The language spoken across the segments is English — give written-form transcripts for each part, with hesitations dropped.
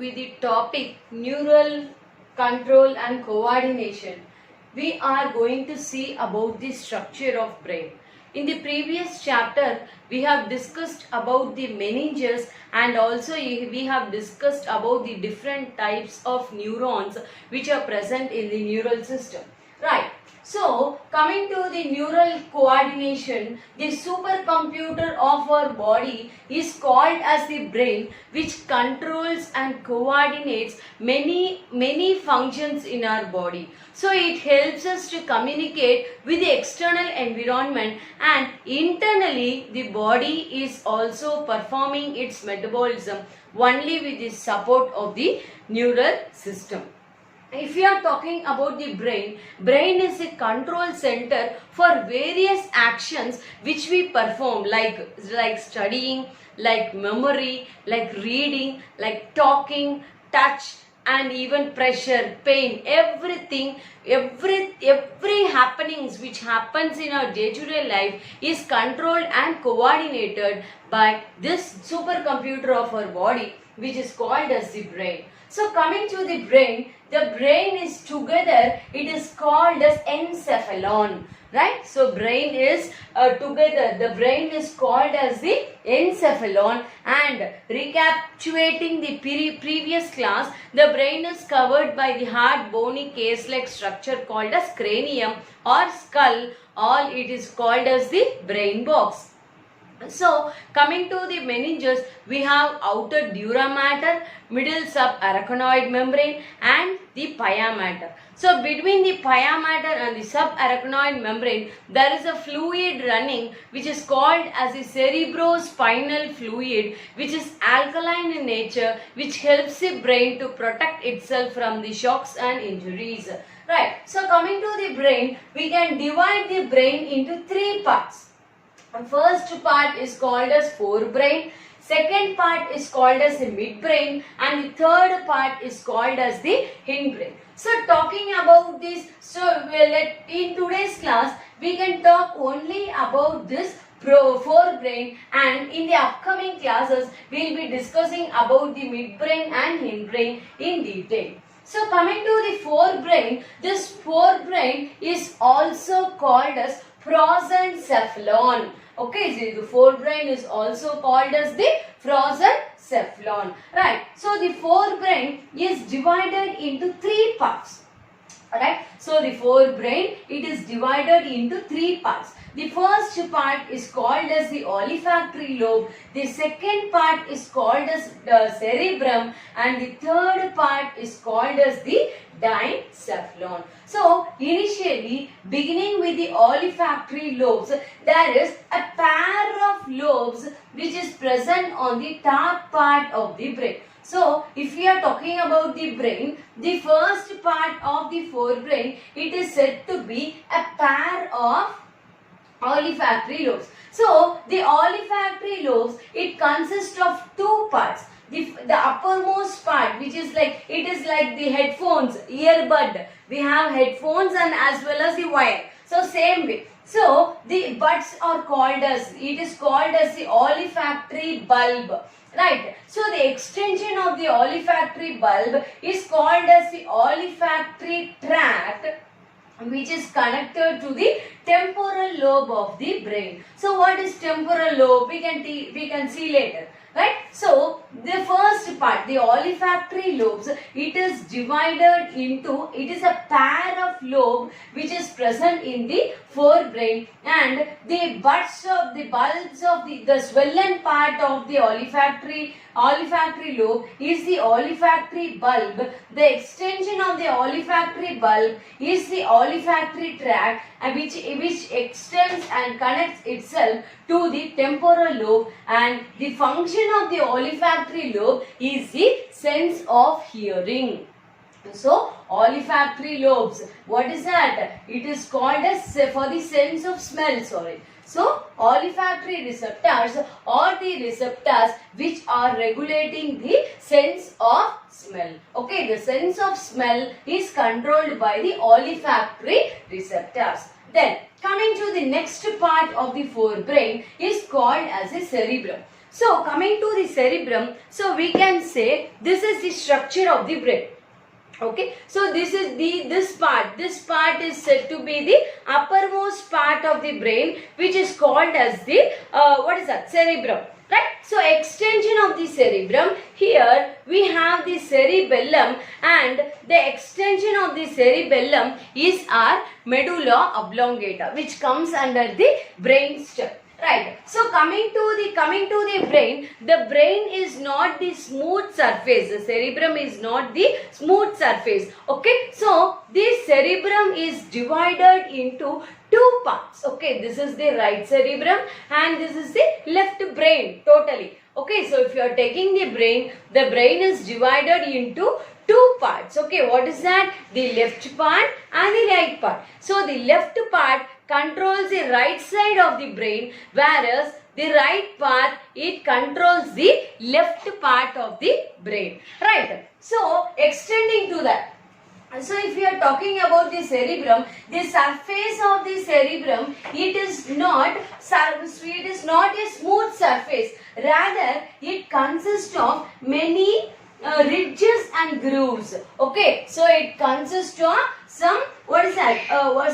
with the topic neural control and coordination. We are going to see about the structure of brain. In the previous chapter, we have discussed about the meninges and also we have discussed about the different types of neurons which are present in the neural system. Right. So, coming to the neural coordination, the supercomputer of our body is called as the brain, which controls and coordinates many functions in our body. So, it helps us to communicate with the external environment, and internally the body is also performing its metabolism only with the support of the neural system. If we are talking about the brain is a control center for various actions which we perform like studying, like memory, like reading, like talking, touch, and even pressure, pain, everything, every happenings which happens in our day-to-day life is controlled and coordinated by this supercomputer of our body, which is called as the brain. So coming to the brain is together, it is called as encephalon, right? So brain is together, the brain is called as the encephalon, and recapitulating the previous class, the brain is covered by the hard bony case-like structure called as cranium or skull, or it is called as the brain box. So, coming to the meninges, we have outer dura mater, middle subarachnoid membrane, and the pia mater. So, between the pia mater and the subarachnoid membrane, there is a fluid running which is called as the cerebrospinal fluid, which is alkaline in nature, which helps the brain to protect itself from the shocks and injuries. Right. So, coming to the brain, we can divide the brain into three parts. First part is called as forebrain, second part is called as the midbrain, and the third part is called as the hindbrain. So talking about this, in today's class we can talk only about this forebrain, and in the upcoming classes we will be discussing about the midbrain and hindbrain in detail. So coming to the forebrain, this forebrain is also called as prosencephalon. Okay, so the forebrain is also called as the prosencephalon. Right. So the forebrain is divided into three parts. Alright. So the forebrain, it is divided into three parts. The first part is called as the olfactory lobe. The second part is called as the cerebrum, and the third part is called as the diencephalon. So initially, beginning with the olfactory lobes, there is a pair of lobes which is present on the top part of the brain. So, if we are talking about the brain, the first part of the forebrain, it is said to be a pair of olfactory lobes. So, the olfactory lobes, it consists of two parts. The uppermost part, which is like, it is like the headphones, earbud. We have headphones and as well as the wire. So, same way. So, the buds are called as, it is called as the olfactory bulb. Right. So, the extension of the olfactory bulb is called as the olfactory tract, which is connected to the temporal lobe of the brain. So, what is temporal lobe? We can see later. Right. So, the first part, the olfactory lobes, it is divided into, it is a pair of lobe which is present in the forebrain, and the bulbs of the swollen part of the olfactory lobe is the olfactory bulb. The extension of the olfactory bulb is the olfactory tract, which extends and connects itself to the temporal lobe, and the function of the olfactory lobe is the sense of hearing. So, olfactory lobes, what is that? It is called as for the sense of smell, So, olfactory receptors are the receptors which are regulating the sense of smell. Okay, the sense of smell is controlled by the olfactory receptors. Then, coming to the next part of the forebrain is called as a cerebrum. So coming to the cerebrum, so we can say this is the structure of the brain. Okay, so this is this part is said to be the uppermost part of the brain, which is called as the what is that, cerebrum, right? So extension of the cerebrum, here we have the cerebellum, and the extension of the cerebellum is our medulla oblongata, which comes under the brain stem. Right. So coming to the brain, the brain is not the smooth surface. The cerebrum is not the smooth surface. Okay. So this cerebrum is divided into two parts. Okay. This is the right cerebrum and this is the left brain totally. Okay. So if you are taking the brain is divided into two parts. Okay. What is that? The left part and the right part. So the left part controls the right side of the brain, whereas the right part, it controls the left part of the brain. Right. So extending to that. So if you are talking about the cerebrum, the surface of the cerebrum, it is not a smooth surface. Rather, it consists of many ridges and grooves. Okay, so it consists of some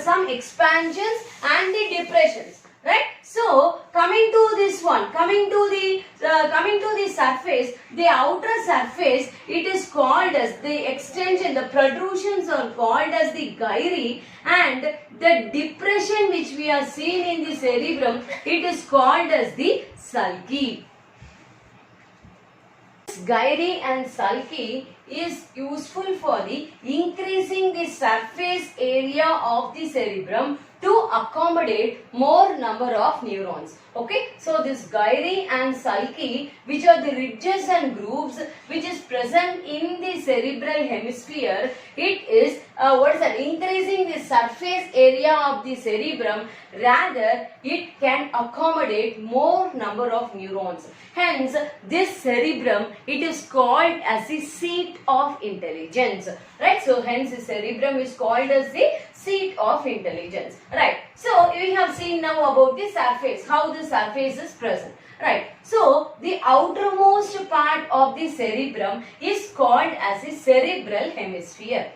some expansions and the depressions, right? So coming to this one, coming to the surface, the outer surface, it is called as the extension. The protrusions are called as the gyri, and the depression which we are seeing in the cerebrum, it is called as the sulci. Gyri and sulci is useful for the increasing the surface area of the cerebrum to accommodate more number of neurons. Okay, so this gyri and sulci, which are the ridges and grooves which is present in the cerebral hemisphere, it is increasing the surface area of the cerebrum. Rather, it can accommodate more number of neurons. Hence, this cerebrum, it is called as the seat of intelligence. Right? So, hence the cerebrum is called as the seat of intelligence. Right? So, we have seen now about the surface, how the surface is present. Right? So, the outermost part of the cerebrum is called as the cerebral hemisphere.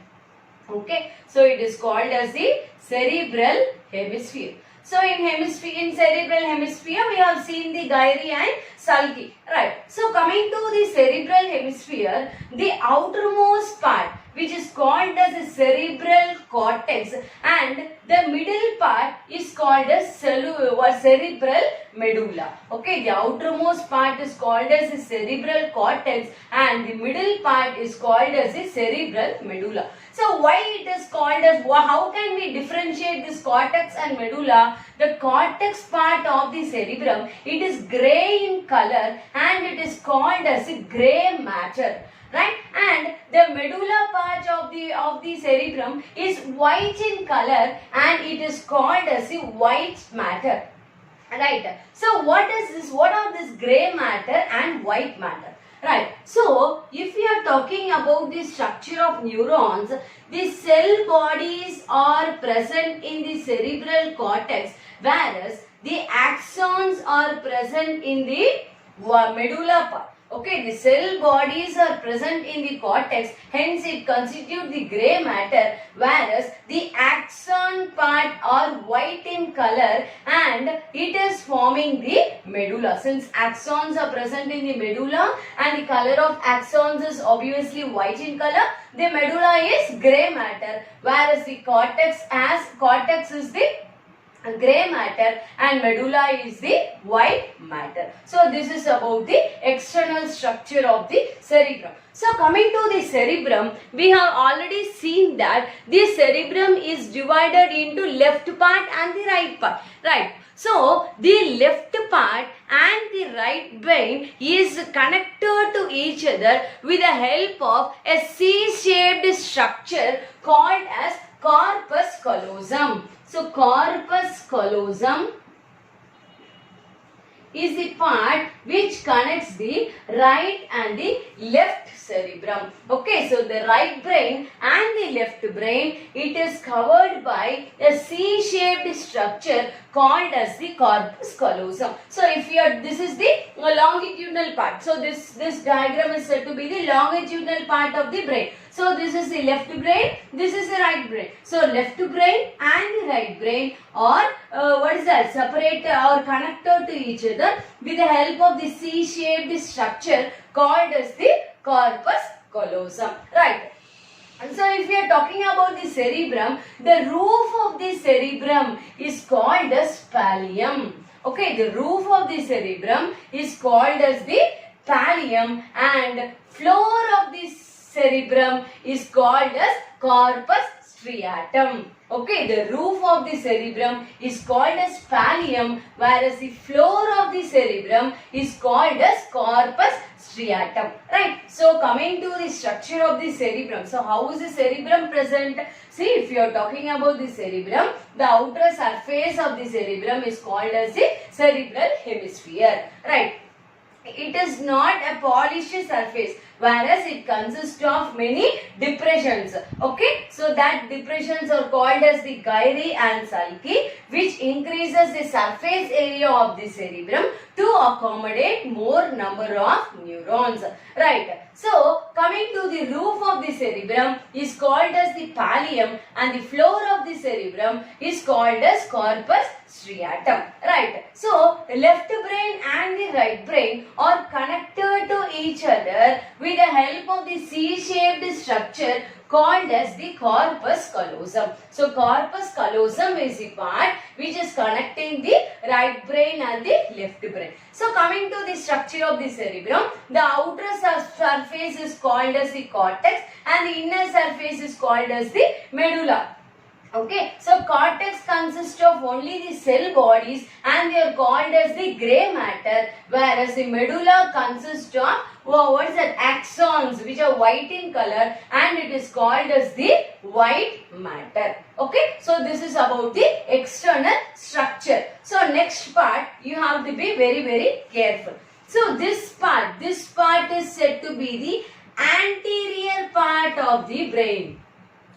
Okay? So, it is called as the cerebral hemisphere. So, in cerebral hemisphere, we have seen the gyri and sulci. Right. So, coming to the cerebral hemisphere, the outermost part, which is called as the cerebral cortex, and the middle part is called as cerebral medulla. Okay, the outermost part is called as the cerebral cortex and the middle part is called as the cerebral medulla. So why it is called as, how can we differentiate this cortex and medulla? The cortex part of the cerebrum, it is grey in color and it is called as a grey matter. Right, and the medulla part of the cerebrum is white in color and it is called as the white matter. Right. So what is this? What are this grey matter and white matter? Right. So if we are talking about the structure of neurons, the cell bodies are present in the cerebral cortex, whereas the axons are present in the medulla part. Okay, the cell bodies are present in the cortex, hence it constitutes the grey matter, whereas the axon part are white in color and it is forming the medulla. Since axons are present in the medulla and the color of axons is obviously white in color, the medulla is grey matter, whereas the cortex is the grey matter and medulla is the white matter. So this is about the external structure of the cerebrum. So coming to the cerebrum, we have already seen that the cerebrum is divided into left part and the right part. Right. So the left part and the right brain is connected to each other with the help of a C-shaped structure called as corpus callosum. So corpus callosum is the part which connects the right and the left cerebrum. Okay, so the right brain and the left brain, it is covered by a C-shaped structure called as the corpus callosum. So if you are, this is the longitudinal part. So this diagram is said to be the longitudinal part of the brain. So this is the left brain, this is the right brain. So left brain and the right brain are separated or connected to each other with the help of the C-shaped structure called as the corpus callosum. Right. And so if we are talking about the cerebrum, the roof of the cerebrum is called as pallium. Okay, the roof of the cerebrum is called as the pallium and floor of the cerebrum is called as corpus striatum. Okay, the roof of the cerebrum is called as pallium, whereas the floor of the cerebrum is called as corpus striatum. Right. So coming to the structure of the cerebrum. So how is the cerebrum present? See, if you are talking about the cerebrum, the outer surface of the cerebrum is called as the cerebral hemisphere. Right. It is not a polished surface, whereas it consists of many depressions. Okay, so that depressions are called as the gyri and sulci, which increases the surface area of the cerebrum to accommodate more number of neurons. Right. So coming to the roof of the cerebrum is called as the pallium and the floor of the cerebrum is called as corpus striatum. Right. So left brain and the right brain are connected to each other with the help of the C-shaped structure called as the corpus callosum. So corpus callosum is the part which is connecting the right brain and the left brain. So coming to the structure of the cerebrum, the outer surface is called as the cortex and the inner surface is called as the medulla. Okay, so cortex consists of only the cell bodies and they are called as the grey matter, whereas the medulla consists of axons which are white in color and it is called as the white matter. Okay, so this is about the external structure. So next part you have to be very careful. So this part is said to be the anterior part of the brain.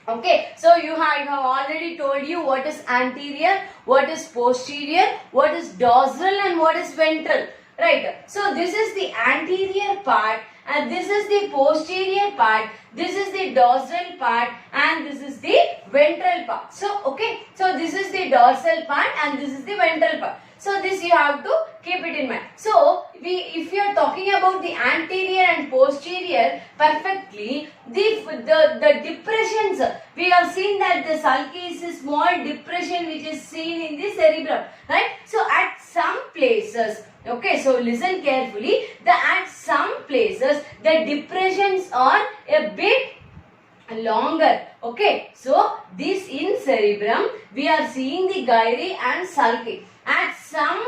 Okay, so I have already told you what is anterior, what is posterior, what is dorsal and what is ventral. Right. So this is the anterior part and this is the posterior part, this is the dorsal part and this is the ventral part. So okay, so this is the dorsal part and this is the ventral part. So this you have to keep it in mind. So if you are talking about the anterior and posterior perfectly, the depressions, we have seen that the sulci is a small depression which is seen in the cerebrum, right? So at some places, okay, so listen carefully, at some places the depressions are a bit longer. Okay, so this in cerebrum we are seeing the gyri and sulci. At some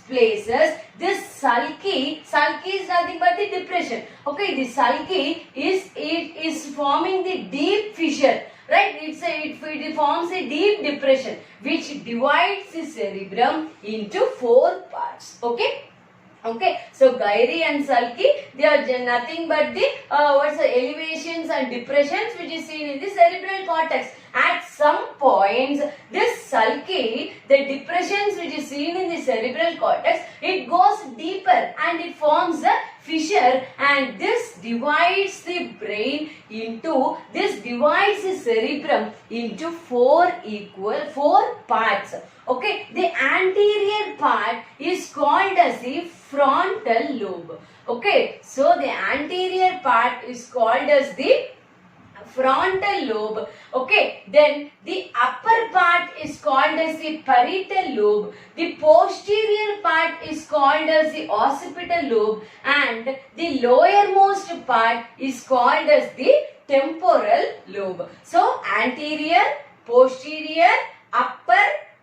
places this sulci is nothing but the depression. Okay, the sulci is forming the deep fissure. Right, it forms a deep depression which divides the cerebrum into 4 parts. Okay. Okay, so gyri and sulci, they are nothing but the elevations and depressions which is seen in the cerebral cortex. At some points, this sulci, the depressions which is seen in the cerebral cortex, it goes deeper and it forms a fissure and this divides the brain into, divides the cerebrum into 4 parts. Okay, the anterior part is called as the frontal lobe. Okay, so the anterior part is called as the frontal lobe. Okay, then the upper part is called as the parietal lobe. The posterior part is called as the occipital lobe and the lowermost part is called as the temporal lobe. So anterior, posterior, upper,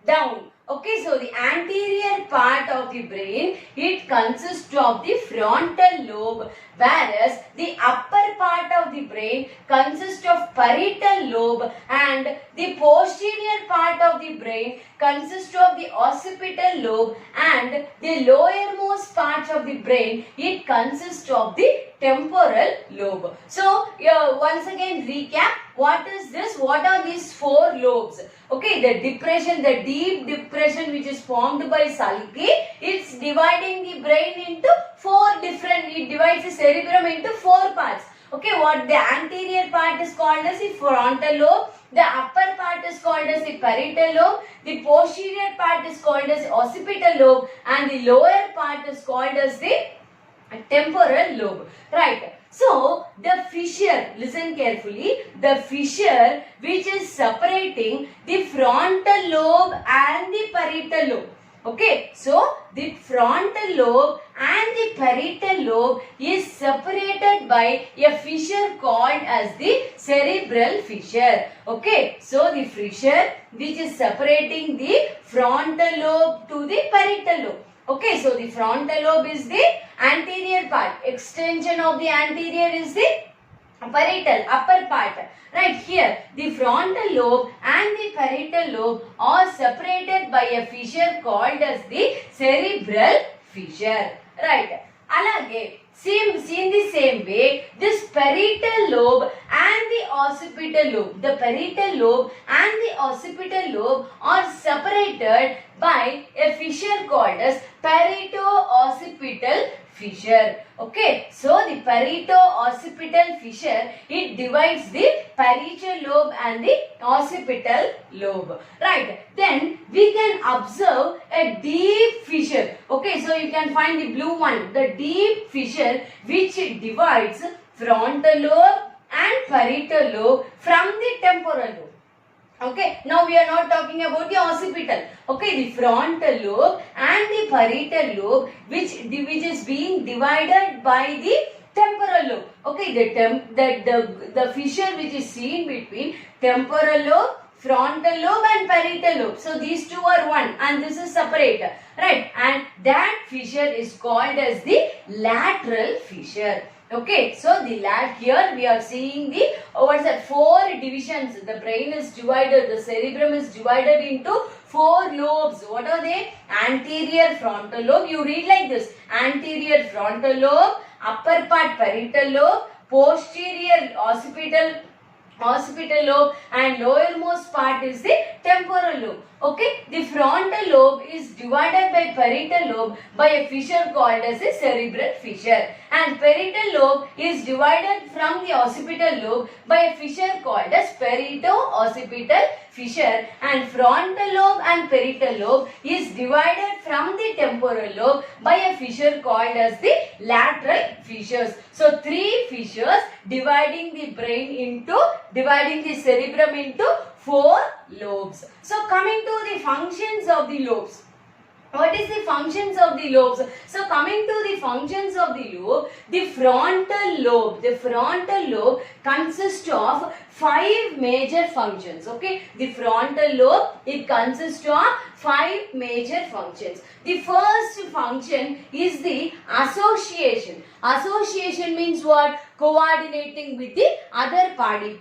down. Okay, so the anterior part of the brain, it consists of the frontal lobe, whereas the upper part of the brain consists of parietal lobe and the posterior part of the brain consists of the occipital lobe and the lowermost parts of the brain, it consists of the temporal lobe. So, once again recap, what is this? What are these four lobes? Okay, the depression, the deep depression which is formed by sulci, it's dividing the brain into it divides the cerebrum into four parts. Okay, what the anterior part is called as the frontal lobe, the upper part is called as the parietal lobe, the posterior part is called as the occipital lobe, and the lower part is called as the temporal lobe. Right. So, the fissure, listen carefully, the fissure which is separating the frontal lobe and the parietal lobe. Okay, so the frontal lobe and the parietal lobe is separated by a fissure called as the cerebral fissure. Okay, so the fissure which is separating the frontal lobe to the parietal lobe. Okay, so the frontal lobe is the anterior part. Extension of the anterior is the parietal, upper part. Right here, the frontal lobe and the parietal lobe are separated by a fissure called as the cerebral fissure. Right. Alage, in the same way, this parietal lobe and the occipital lobe, the parietal lobe and the occipital lobe are separated by a fissure called as Pareto-occipital fissure. Okay, so the Pareto-occipital fissure, it divides the parietal lobe and the occipital lobe. Right, then we can observe a deep fissure. Okay, so you can find the blue one, the deep fissure which divides frontal lobe and parietal lobe from the temporal lobe. Okay, now we are not talking about the occipital. Okay, the frontal lobe and the parietal lobe which is being divided by the temporal lobe. Okay, the fissure which is seen between temporal lobe, frontal lobe and parietal lobe. So these two are one and this is separate. Right, and that fissure is called as the lateral fissure. Okay, so here we are seeing the four divisions. The brain is divided, the cerebrum is divided into four lobes. What are they? Anterior frontal lobe. You read like this: anterior frontal lobe, upper part parietal lobe, posterior occipital lobe, and lowermost part is the temporal lobe. Okay, the frontal lobe is divided by parietal lobe by a fissure called as a cerebral fissure, and parietal lobe is divided from the occipital lobe by a fissure called as Pareto-occipital fissure, and frontal lobe and parietal lobe is divided from the temporal lobe by a fissure called as the lateral fissures. So three fissures dividing the cerebrum into four lobes. So coming to the functions of the lobes. What is the functions of the lobes? So coming to the functions of the lobe, the frontal lobe consists of 5 major functions. Okay, the frontal lobe, it consists of 5 major functions. The first function is the association. Association means what? Coordinating with the other body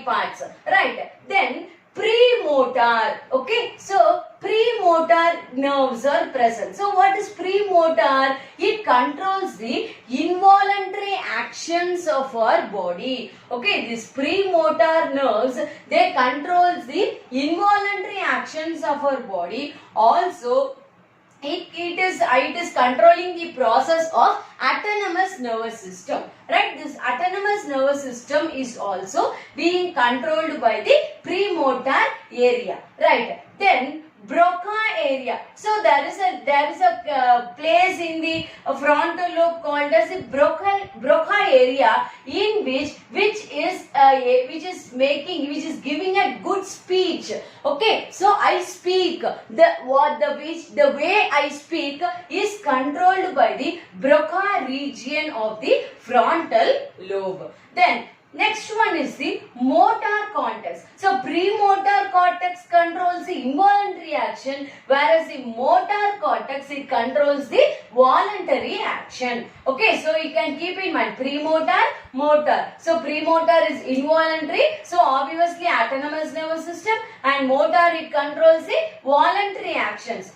parts. Right. Then premotor. Okay, so premotor nerves are present. So what is premotor? It controls the involuntary actions of our body. Okay, these premotor nerves, they controls the involuntary actions of our body. Also, it is controlling the process of autonomous nervous system. Right, this autonomous nervous system is also being controlled by the premotor area. Right, then Broca area. So there is a place in the frontal lobe called as the Broca area, in which is giving a good speech. Okay, so I speak. The way I speak is controlled by the Broca region of the frontal lobe. Then Next one is the motor cortex. So premotor cortex controls the involuntary action, whereas the motor cortex, it controls the voluntary action. Okay, so you can keep in mind premotor, motor. So premotor is involuntary, so obviously autonomous nervous system, and motor, it controls the voluntary actions.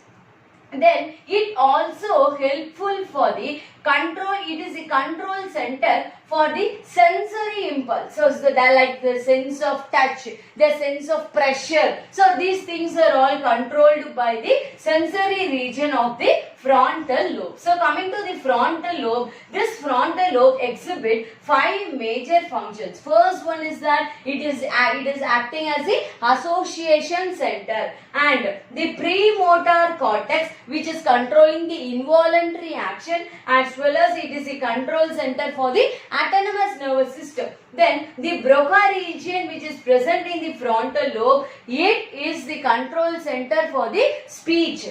Then it also helpful for the control, it is the control center for the sensory impulse. So that like the sense of touch, the sense of pressure. So these things are all controlled by the sensory region of the frontal lobe. So coming to the frontal lobe, this frontal lobe exhibit 5 major functions. First one is that it is acting as the association center, and the premotor cortex, which is controlling the involuntary action, as well as it is the control center for the autonomous nervous system. Then the Broca region, which is present in the frontal lobe, it is the control center for the speech.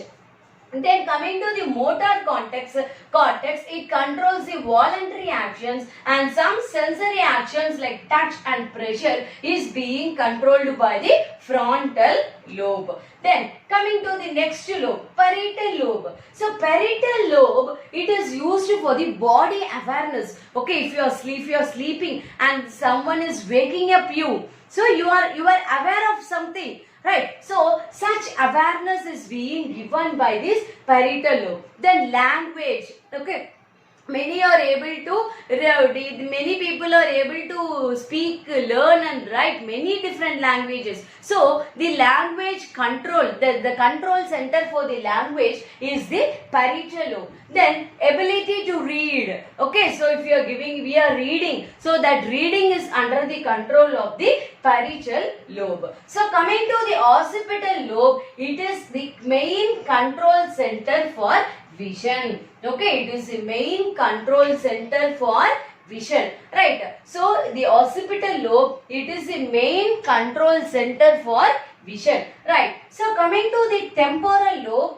Then coming to the motor cortex, it controls the voluntary actions, and some sensory actions like touch and pressure is being controlled by the frontal lobe. Then coming to the next lobe, parietal lobe. So parietal lobe, it is used for the body awareness. Okay, if you are sleeping and someone is waking up you, so you are aware of something. Right, so such awareness is being given by this parietal lobe. Then language, okay. Many people are able to speak, learn and write many different languages. So the language control, the control center for the language is the parietal lobe. Then ability to read. Okay, so if we are reading, so that reading is under the control of the parietal lobe. So coming to the occipital lobe, it is the main control center for vision. Okay, it is the main control center for vision. Right. So the occipital lobe, it is the main control center for vision. Right. So coming to the temporal lobe,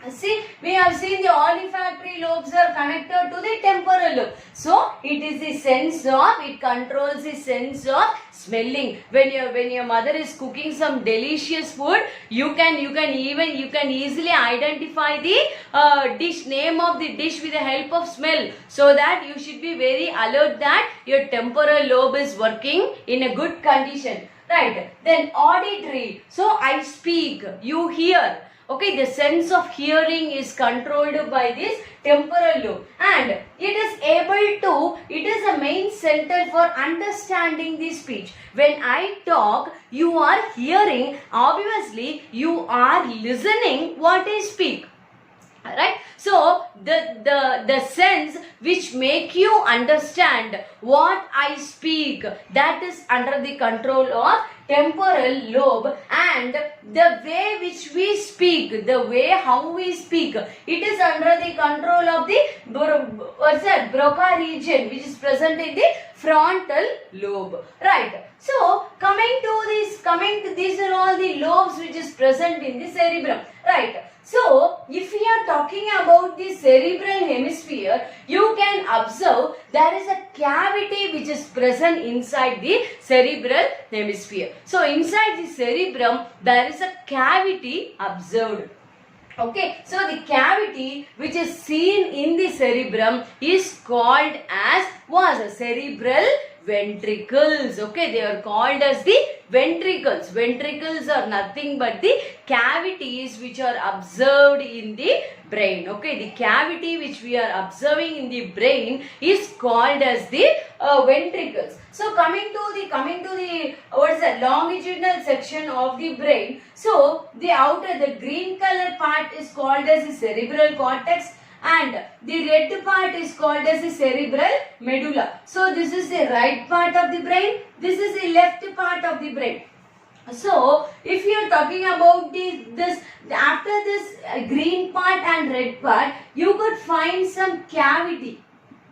see, we have seen the olfactory lobes are connected to the temporal lobe. So it is the sense of, it controls the sense of smelling. When your mother is cooking some delicious food, you can easily identify the dish, name of the dish with the help of smell. So that you should be very alert that your temporal lobe is working in a good condition. Right. Then auditory. So I speak, you hear. Okay, the sense of hearing is controlled by this temporal lobe, and it is a main center for understanding the speech. When I talk, you are hearing, obviously you are listening what I speak. Right, so the sense which make you understand what I speak, that is under the control of temporal lobe, and the way which we speak, the way how we speak, it is under the control of the Broca region, which is present in the frontal lobe. Right. So coming to these are all the lobes which is present in the cerebrum. Right. So if we are talking about the cerebral hemisphere, you can observe there is a cavity which is present inside the cerebral hemisphere. So inside the cerebrum, there is a cavity observed. Okay, so the cavity which is seen in the cerebrum is called as cerebral ventricles. Okay, they are called as the ventricles. Ventricles are nothing but the cavities which are observed in the brain. Okay, the cavity which we are observing in the brain is called as the ventricles. So coming to the longitudinal section of the brain. So the green color part is called as the cerebral cortex, and the red part is called as the cerebral medulla. So this is the right part of the brain, this is the left part of the brain. So if you are talking about after this green part and red part, you could find some cavity.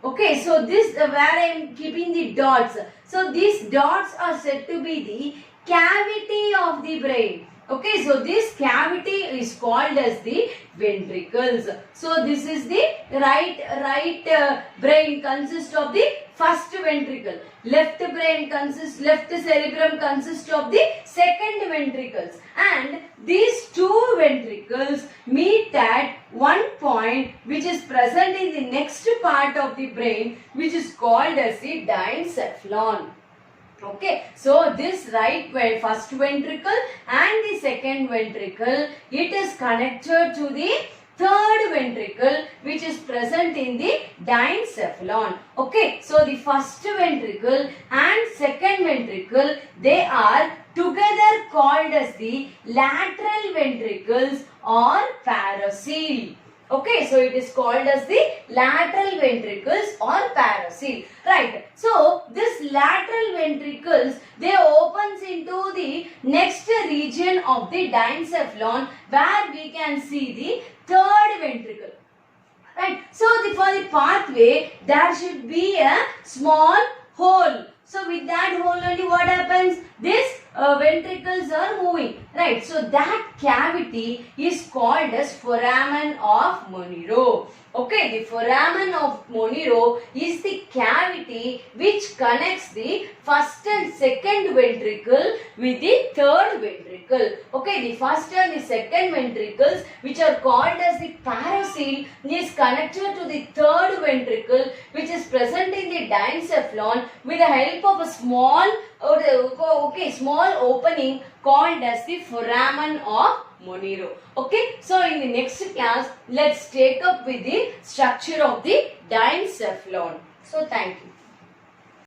Okay, so this where I am keeping the dots. So these dots are said to be the cavity of the brain. Okay, so this cavity is called as the ventricles. So this is the right brain consists of the first ventricle. Left cerebrum consists of the second ventricles. And these two ventricles meet at one point which is present in the next part of the brain, which is called as the diencephalon. Okay, so this first ventricle and the second ventricle, it is connected to the third ventricle which is present in the diencephalon. Okay, so the first ventricle and second ventricle, they are together called as the lateral ventricles or paracele. Okay, so it is called as the lateral ventricles or paracele. Right. So this lateral ventricles, they opens into the next region of the diencephalon where we can see the third ventricle. Right. So for the pathway, there should be a small hole. So with that hole only what happens? This ventricles are moving. Right. So that cavity is called as foramen of Monro. Okay, the foramen of Monro is the cavity which connects the first and second ventricle with the third ventricle. Okay, the first and the second ventricles, which are called as the paracele, is connected to the third ventricle which is present in the diencephalon with the help of a small opening called as the foramen of Monro. Okay, so in the next class, let's take up with the structure of the diencephalon. So thank you.